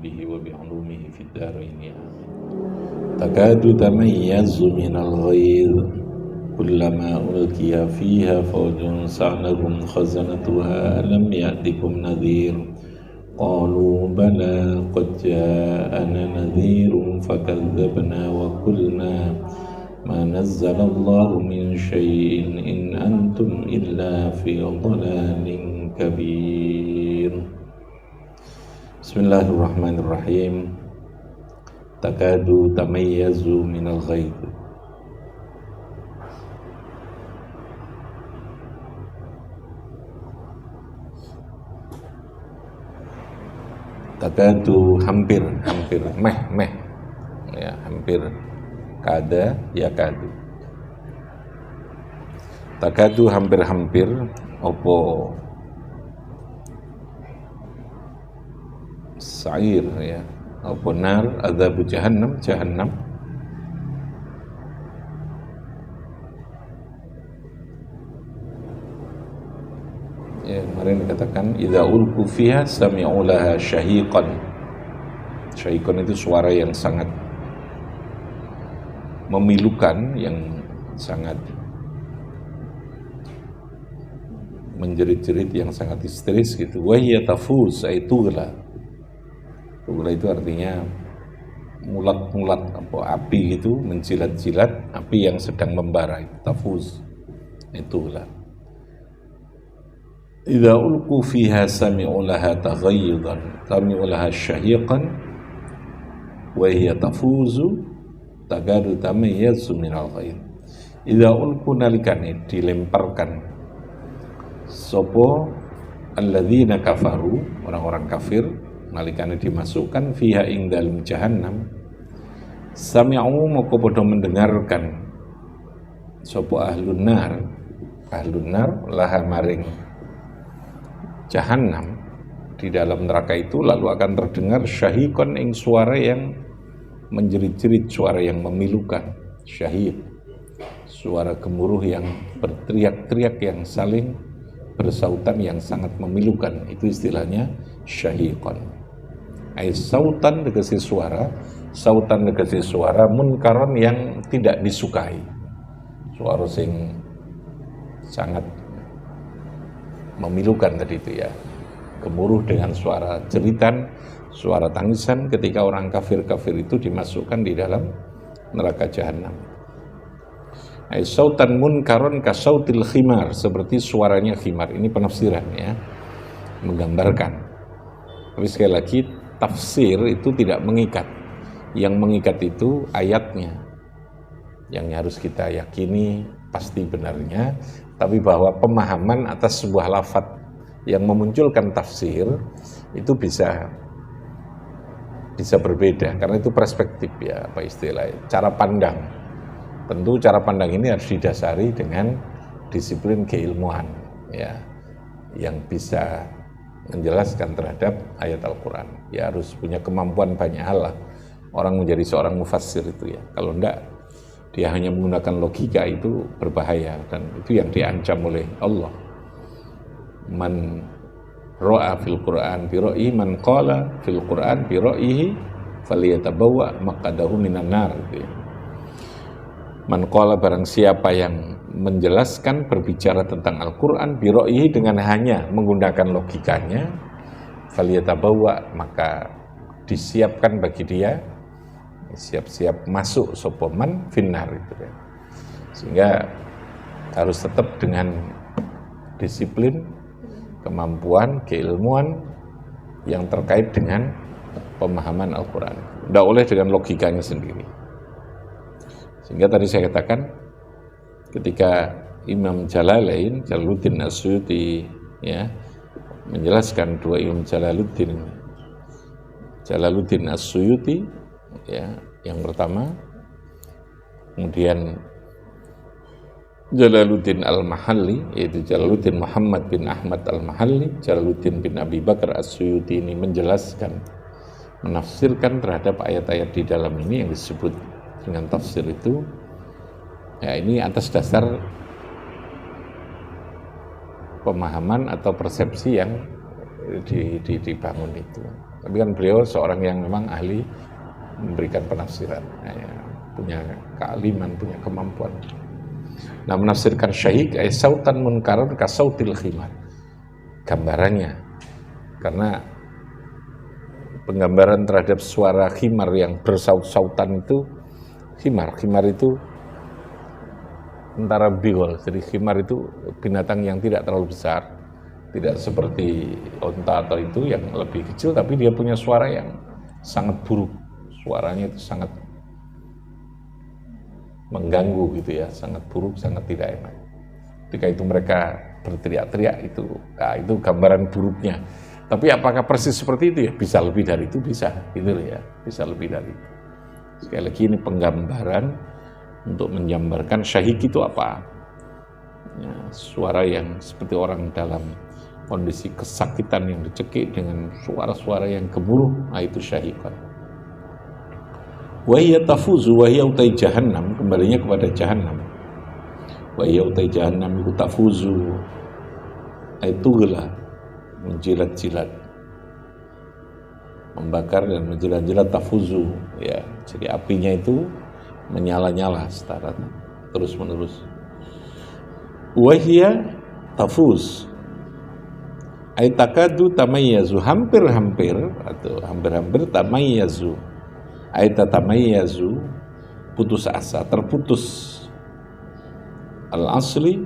به وبعلومه في الدارين آمين. تكاد تميز من الغيظ كلما ألقي فيها فوج سألهم خزنتها ألم يأتكم نذير قالوا بلى قد جاءنا نذير فكذبنا وقلنا ما نزل الله من شيء إن أنتم إلا في ضلال كبير. بسم الله الرحمن الرحيم. تكاد تميز من الغيظ. Takadu hampir meh ya, hampir kada ya kadu. Takadu hampir opo sa'ir ya, opo nar adzab jahannam ya, kemarin dikatakan idza ulqu fiha sami'u laha syahiqan. Syahiqan itu suara yang sangat memilukan, yang sangat menjerit-jerit, yang sangat histeris gitu. Wa hiya tafuz ay tughla. Tughla itu artinya mulat-mulat apa api gitu, menjilat-jilat api yang sedang membara. Tafuz itu lah. Idza ulqu fiha sami'u laha taghayyudan, sami'u laha syahiqan wa hiya tafuzu takadu tamayyazu minal ghair. Idza ulqu nalikane dilemparkan sopo alladzina kafaru, orang-orang kafir, nalikane dimasukkan fiha ing dalem jahannam, sami'u moko padha mendengarkan sopo ahlun nar laha maring jahannam di dalam neraka itu, lalu akan terdengar syahiqan ing suara yang menjerit-jerit, suara yang memilukan. Syahid, suara gemuruh yang berteriak-teriak, yang saling bersautan, yang sangat memilukan. Itu istilahnya syahiqan. Ai sautan tegese suara, sautan tegese suara munkaron yang tidak disukai. Suara sing sangat memilukan tadi itu ya, gemuruh dengan suara jeritan, suara tangisan ketika orang kafir-kafir itu dimasukkan di dalam neraka jahanam. Ai sautan munkaron ka sautil khimar, seperti suaranya khimar. Ini penafsiran ya, menggambarkan. Tapi sekali lagi tafsir itu tidak mengikat. Yang mengikat itu ayatnya, yang harus kita yakini pasti benarnya, tapi bahwa pemahaman atas sebuah lafadz yang memunculkan tafsir itu bisa berbeda, karena itu perspektif ya, apa istilahnya, cara pandang. Tentu cara pandang ini harus didasari dengan disiplin keilmuan ya, yang bisa menjelaskan terhadap ayat Al-Quran. Ya harus punya kemampuan banyak hal lah orang menjadi seorang mufassir itu ya. Kalau enggak, dia hanya menggunakan logika, itu berbahaya, dan itu yang diancam oleh Allah. Man ra'a fil Qur'an bi ra'yi, man qala fil Qur'an bi ra'yihi falyatabawwa maq'adahu minan nar gitu ya. Man qala, barang siapa yang menjelaskan, berbicara tentang Al-Qur'an bi ra'yihi, dengan hanya menggunakan logikanya, falyatabawwa, maka disiapkan bagi dia, siap-siap masuk sopoman finnar itu ya. Sehingga harus tetap dengan disiplin, kemampuan, keilmuan yang terkait dengan pemahaman Al-Quran. Tidak boleh dengan logikanya sendiri. Sehingga tadi saya katakan, ketika Imam Jalalain, Jalaluddin As-Suyuti ya, menjelaskan dua Imam Jalaluddin As-Suyuti ya, yang pertama, kemudian Jalaluddin Al-Mahalli, yaitu Jalaluddin Muhammad bin Ahmad Al-Mahalli, Jalaluddin bin Abi Bakar As-Suyuti ini menjelaskan, menafsirkan terhadap ayat-ayat di dalam ini yang disebut dengan tafsir itu ya, ini atas dasar pemahaman atau persepsi yang dibangun itu. Tapi kan beliau seorang yang memang ahli memberikan penafsiran, punya kealiman, punya kemampuan. Nah, menafsirkan syahik ay sautan munkaran ka sautil khimar. Gambarannya, karena penggambaran terhadap suara khimar yang bersaut-sautan itu, khimar itu antara bigol, jadi khimar itu binatang yang tidak terlalu besar, tidak seperti onta atau itu yang lebih kecil, tapi dia punya suara yang sangat buruk, suaranya itu sangat mengganggu gitu ya, sangat buruk, sangat tidak enak. Ketika itu mereka berteriak-teriak itu gambaran buruknya. Tapi apakah persis seperti itu ya? Bisa lebih dari itu, bisa, gitu ya, bisa lebih dari itu. Sekali lagi ini penggambaran untuk mengambarkan syahik itu apa? Ya, suara yang seperti orang dalam kondisi kesakitan yang dicekik dengan suara-suara yang gemuruh, itu syahikan. Wahia tafuzu, wahia utai jahannam, kembalinya kepada jahannam. Wahia utai jahannam itu tafuzu, itu gelah menjilat-jilat, membakar dan menjilat-jilat, tafuzu, ya. Jadi apinya itu menyala-nyala setara terus-menerus. Wahia tafuz, aitakadu tamayyazu, hampir-hampir atau hampir-hampir tamayyazu. Aita tamayyazu, putus asa, terputus. Al-asli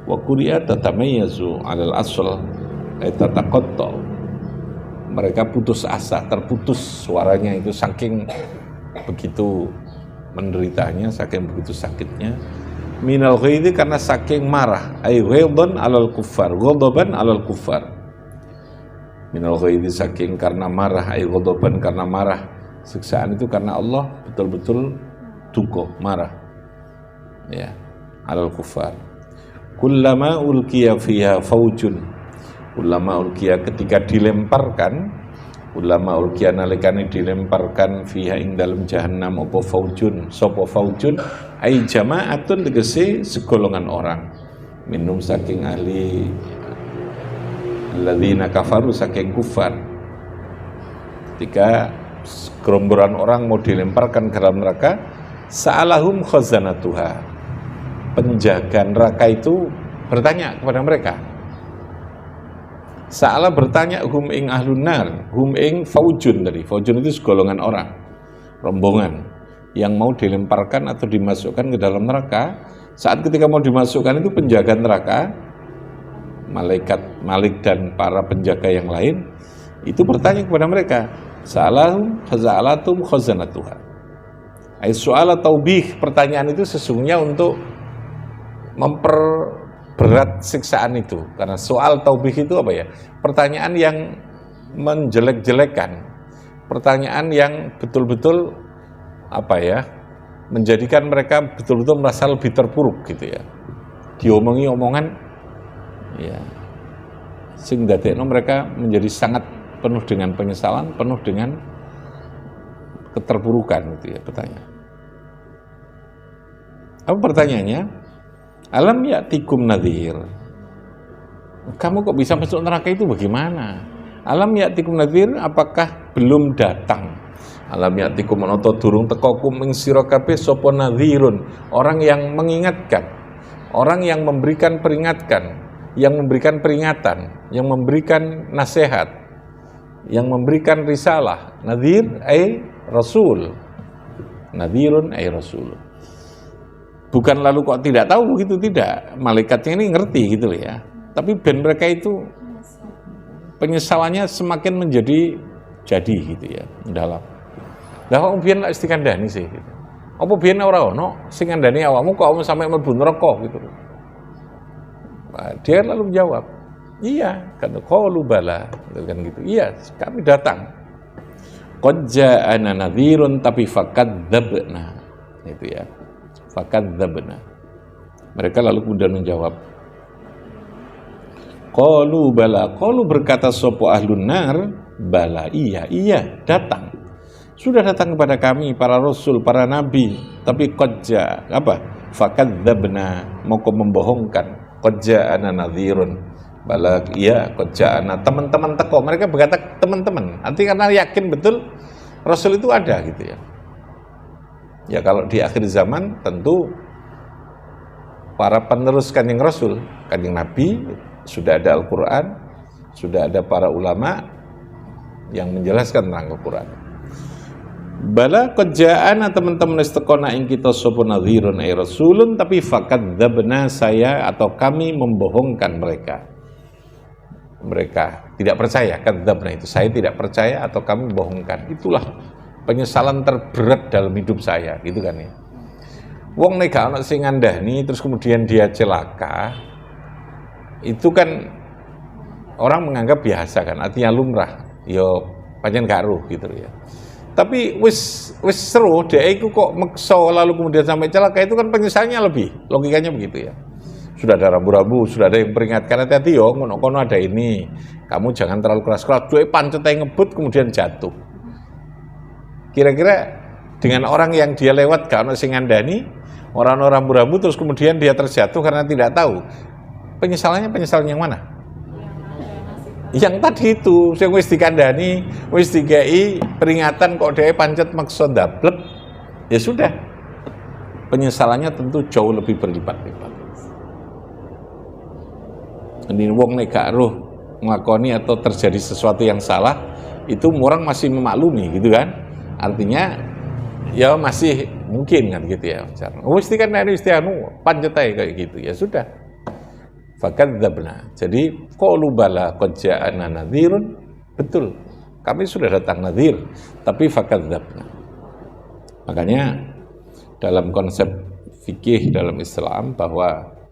wa quri'a tatamayyazu 'alal asl, aita taqatta. Mereka putus asa, terputus suaranya itu saking begitu menderitanya, saking begitu sakitnya. Minal ghaidhi, karena saking marah, ay ghaidan 'alal kuffar, ghadaban 'alal kuffar. Minal ghaidhi, saking karena marah, ay ghadaban, karena marah. Siksaan itu karena Allah betul-betul duka, marah, ya, alal kufar. Kullama ulqiya fiha faujun, kullama ulqiya, ketika dilemparkan, kullama ulqiya nalikane dilemparkan fiha ing dalem jahannam apa faujun, sapa faujun, ai jama'atun, tegese segolongan orang, minum saking ahli alladzina kafaru, saking kufar. Ketika gerombolan orang mau dilemparkan ke dalam neraka, sa'alahum khazanatuha, penjaga neraka itu bertanya kepada mereka. Sa'ala bertanya, hum ing ahlun nar, hum ing faujun, tadi faujun itu segolongan orang, rombongan yang mau dilemparkan atau dimasukkan ke dalam neraka. Saat ketika mau dimasukkan itu penjaga neraka, malaikat Malik dan para penjaga yang lain itu bertanya kepada mereka, sa'alahum khaza'alatum khazanatuha. Ai su'ala taubih, pertanyaan itu sesungguhnya untuk memperberat siksaan itu. Karena soal taubih itu apa ya? Pertanyaan yang menjelek-jelekan, pertanyaan yang betul-betul apa ya? Menjadikan mereka betul-betul merasa lebih terpuruk gitu ya. Diomongi omongan ya sing dadekno mereka menjadi sangat penuh dengan penyesalan, penuh dengan keterpurukan gitu ya pertanyaan. Apa pertanyaannya? Alam ya'tikum nadhir. Kamu kok bisa masuk neraka itu bagaimana? Alam ya'tikum nadhir, apakah belum datang? Alam ya'tikum anoto durung tekokum ing sira kabeh sapa nadhirun, orang yang mengingatkan, orang yang memberikan peringatan, yang memberikan peringatan, yang memberikan nasihat, yang memberikan risalah. Nadhir ay rasul, nadhirun ay rasul. Bukan lalu kok tidak tahu begitu, tidak. Malaikatnya ini ngerti gitu ya. Tapi ben mereka itu penyesalannya semakin menjadi jadi gitu ya dalam. Lah kok biyen lak istikandani sih gitu. Apa biyen ora ono sing ngandani awakmu kok sampai mlebu neraka gitu. Nah, dia lalu menjawab, iya, kan qalu bala, kan gitu. Iya, kami datang. Qad ja'ana nadhirun tapi fakadzabna. Itu ya. Fakadzabna. Mereka lalu kemudian menjawab, qalu bala, qalu berkata sapa ahlun nar, bala, iya, datang. Sudah datang kepada kami para rasul, para nabi, tapi qad ja'a, apa? Fakadzabna, mau membohongkan. Qad ja'ana nadhirun, Bala iya kojana teman-teman teko, mereka berkata teman-teman, artinya karena yakin betul Rasul itu ada gitu ya. Ya kalau di akhir zaman tentu para penerus Kanjeng Rasul, Kanjeng Nabi, sudah ada Al-Quran, sudah ada para ulama yang menjelaskan tentang Al-Quran. Bala kojana teman-teman istekona ing kita sopo nadhirun ay rasulun, tapi fakadzabna saya atau kami membohongkan mereka. Mereka tidak percaya, kadzabna itu saya tidak percaya atau kami bohongkan. Itulah penyesalan terberat dalam hidup saya, gitu kan ya. Wong nek gak ono sing ngandani terus kemudian dia celaka, itu kan orang menganggap biasa kan, artinya lumrah. Yo pancen gak ruh gitu ya. Tapi wis seru dia iku kok mekso lalu kemudian sampai celaka, itu kan penyesalannya lebih. Logikanya begitu ya. Sudah ada rambu-rambu, sudah ada yang peringatkan, hati-hati yo, ngono-kono ada ini. Kamu jangan terlalu keras-keras, duwe pancet yang ngebut kemudian jatuh. Kira-kira dengan orang yang dia lewat gak ono sing ngandani, orang-orang rambu-rambu terus kemudian dia terjatuh karena tidak tahu. Penyesalan yang mana? Yang tadi itu, yang wis dikandani, wis dikai peringatan kok dia pancet maksud dablek, ya sudah. Penyesalannya tentu jauh lebih berlipat-lipat. Ini wong nek gak roh ngakoni atau terjadi sesuatu yang salah, itu orang masih memaklumi gitu kan. Artinya ya masih mungkin kan gitu ya. Wis dikandani wis anu pancet ae kayak gitu, ya sudah. Fakadzabna. Jadi qalu bala qad ja'ana nadhirun, betul. Kami sudah datang nadhir, tapi fakadzabna. Makanya dalam konsep fikih dalam Islam bahwa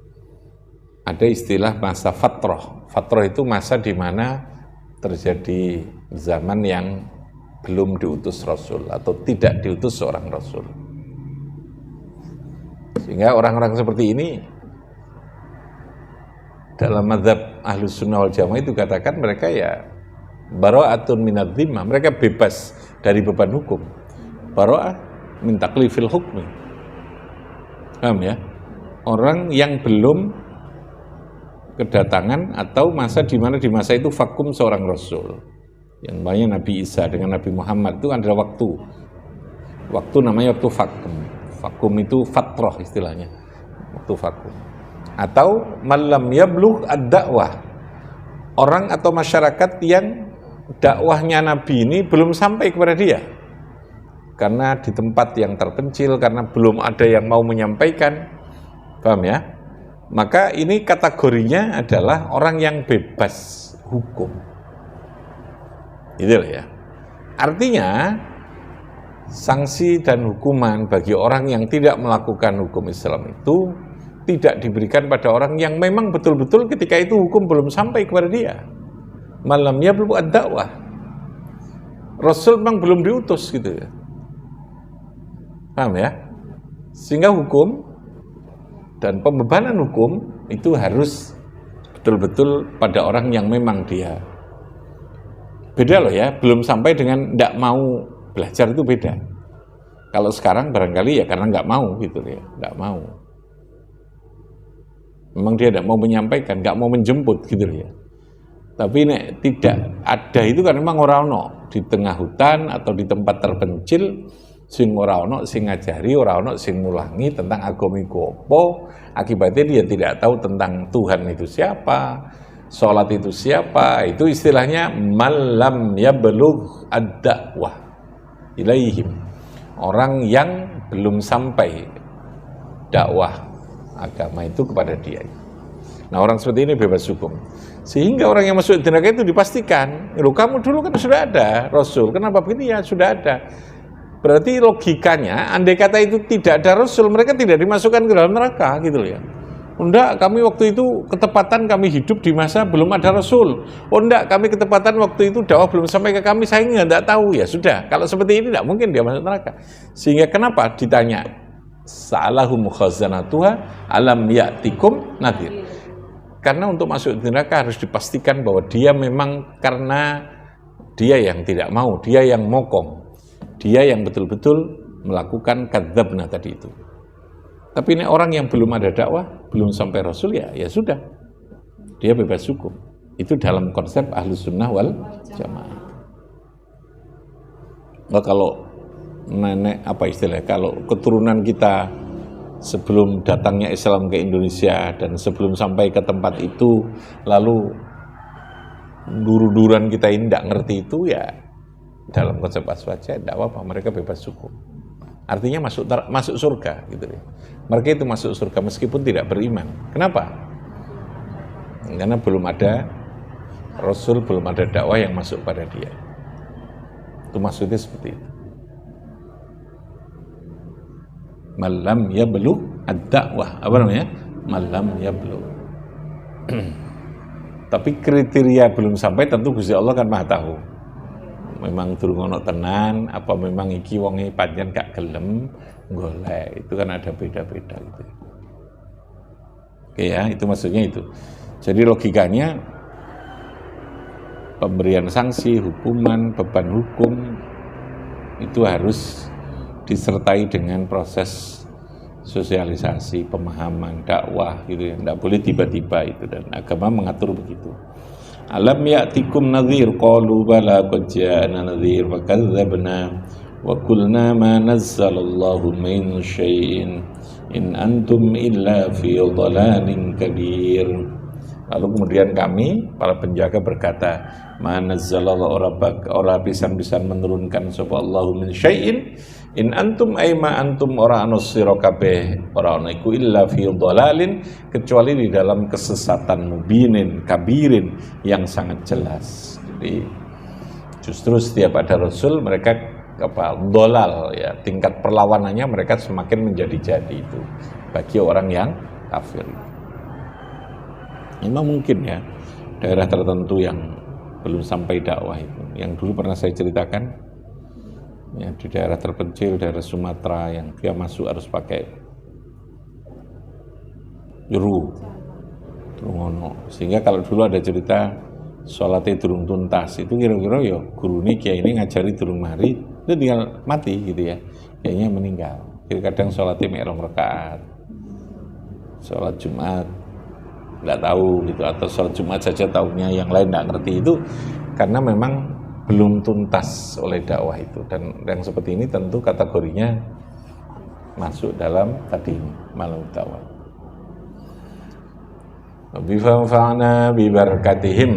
ada istilah masa fatrah. Fatrah itu masa di mana terjadi zaman yang belum diutus Rasul atau tidak diutus seorang Rasul. Sehingga orang-orang seperti ini dalam mazhab Ahlus Sunnah wal Jamaah itu katakan mereka ya bara'atun minadz dhimmah, mereka bebas dari beban hukum. Bara'ah min taklifil hukmi. Paham ya? Orang yang belum kedatangan atau masa di mana di masa itu vakum seorang Rasul. Yang namanya Nabi Isa dengan Nabi Muhammad itu adalah waktu. Waktu namanya waktu vakum. Vakum itu fatrah istilahnya. Waktu vakum. Atau malam yablugh ad-da'wah. Orang atau masyarakat yang dakwahnya Nabi ini belum sampai kepada dia. Karena di tempat yang terpencil, karena belum ada yang mau menyampaikan. Paham ya? Maka ini kategorinya adalah orang yang bebas hukum. Itulah ya. Artinya sanksi dan hukuman bagi orang yang tidak melakukan hukum Islam itu tidak diberikan pada orang yang memang betul-betul ketika itu hukum belum sampai kepada dia. Malamnya belum ada dakwah. Rasul memang belum diutus gitu ya. Paham ya? Sehingga hukum dan pembebanan hukum itu harus betul-betul pada orang yang memang dia. Beda loh ya, belum sampai dengan tidak mau belajar itu beda. Kalau sekarang barangkali ya karena nggak mau gitu ya, nggak mau. Memang dia tidak mau menyampaikan, nggak mau menjemput gitu ya. Tapi nek tidak ada itu kan memang orang-orang di tengah hutan atau di tempat terpencil. Sing ora ono sing ngajari, ora ono sing mulangi tentang agama iku apa, akibatnya dia tidak tahu tentang Tuhan itu siapa, sholat itu siapa. Itu istilahnya malam yablugh ad-da'wah ilaihim, orang yang belum sampai dakwah agama itu kepada dia. Nah, orang seperti ini bebas hukum. Sehingga orang yang masuk neraka itu dipastikan, loh kamu dulu kan sudah ada Rasul, kenapa begini? Ya sudah ada. Berarti logikanya, andai kata itu tidak ada Rasul, mereka tidak dimasukkan ke dalam neraka gitu ya. Enggak, kami waktu itu ketepatan kami hidup di masa belum ada Rasul. Oh enggak, kami ketepatan waktu itu dakwah belum sampai ke kami, saya enggak tahu. Ya sudah, kalau seperti ini tidak mungkin dia masuk neraka. Sehingga kenapa ditanya, sa'alahum khazanatuha alam ya'tikum nadhir. Karena untuk masuk neraka harus dipastikan bahwa dia memang karena dia yang tidak mau, dia yang mokong. Dia yang betul-betul melakukan kadzabna tadi itu. Tapi ini orang yang belum ada dakwah, belum sampai Rasul ya sudah. dia bebas hukum. Itu dalam konsep Ahlus Sunnah wal Jamaah. Nah, kalau nenek kalau keturunan kita sebelum datangnya Islam ke Indonesia dan sebelum sampai ke tempat itu, lalu dur-duran kita ini tidak ngerti itu, ya dalam konsep aswaja tidak apa-apa, mereka bebas hukum. Artinya masuk surga gitu ya. Mereka itu masuk surga meskipun tidak beriman. Kenapa? Karena belum ada Rasul, belum ada dakwah yang masuk pada dia. Itu maksudnya seperti itu. Malam ya belum ad-dakwah, apa namanya? Malam ya belum. Tapi kriteria belum sampai tentu Gusti Allah kan Maha tahu. Memang durung ono tenan, apa memang iki wonge pancen gak gelem golek. Itu kan ada beda-beda gitu. Oke ya, itu maksudnya itu. Jadi logikanya pemberian sanksi, hukuman, beban hukum itu harus disertai dengan proses sosialisasi, pemahaman, dakwah gitu ya. Tidak boleh tiba-tiba itu, dan agama mengatur begitu. Alam ya'tikum nadhir qalu bala qad ja'ana nadhir wa kadzdzabna wa qulna ma nazzalallahu min syai'in in antum illa fi dhalalin kabir. Lalu kemudian kami, para penjaga berkata, ma nazzalallahu ora pisan-pisan menurunkan sapa Allahu min syai'in in antum ay ma antum ora ana sira kabeh ora ana iku illa fi dhalalin, kecuali di dalam kesesatan mubinin kabirin yang sangat jelas. Jadi justru setiap ada rasul mereka dolal ya, tingkat perlawanannya mereka semakin menjadi-jadi itu bagi orang yang kafir. Memang mungkin ya daerah tertentu yang belum sampai dakwah itu, yang dulu pernah saya ceritakan ya, di daerah terpencil, daerah Sumatera yang dia masuk harus pakai rungono, sehingga kalau dulu ada cerita sholatnya durung tuntas, itu kira-kira ya guru ini kiai ini ngajari durung mari, itu tinggal mati gitu ya, kiainya meninggal. Jadi kadang sholatnya merong rakaat, sholat Jumat nggak tahu gitu, atau sholat Jumat saja tahunya, yang lain nggak ngerti, itu karena memang belum tuntas oleh dakwah itu. Dan yang seperti ini tentu kategorinya masuk dalam tadi malam dakwah. Bifanfa'na bibarakatihim,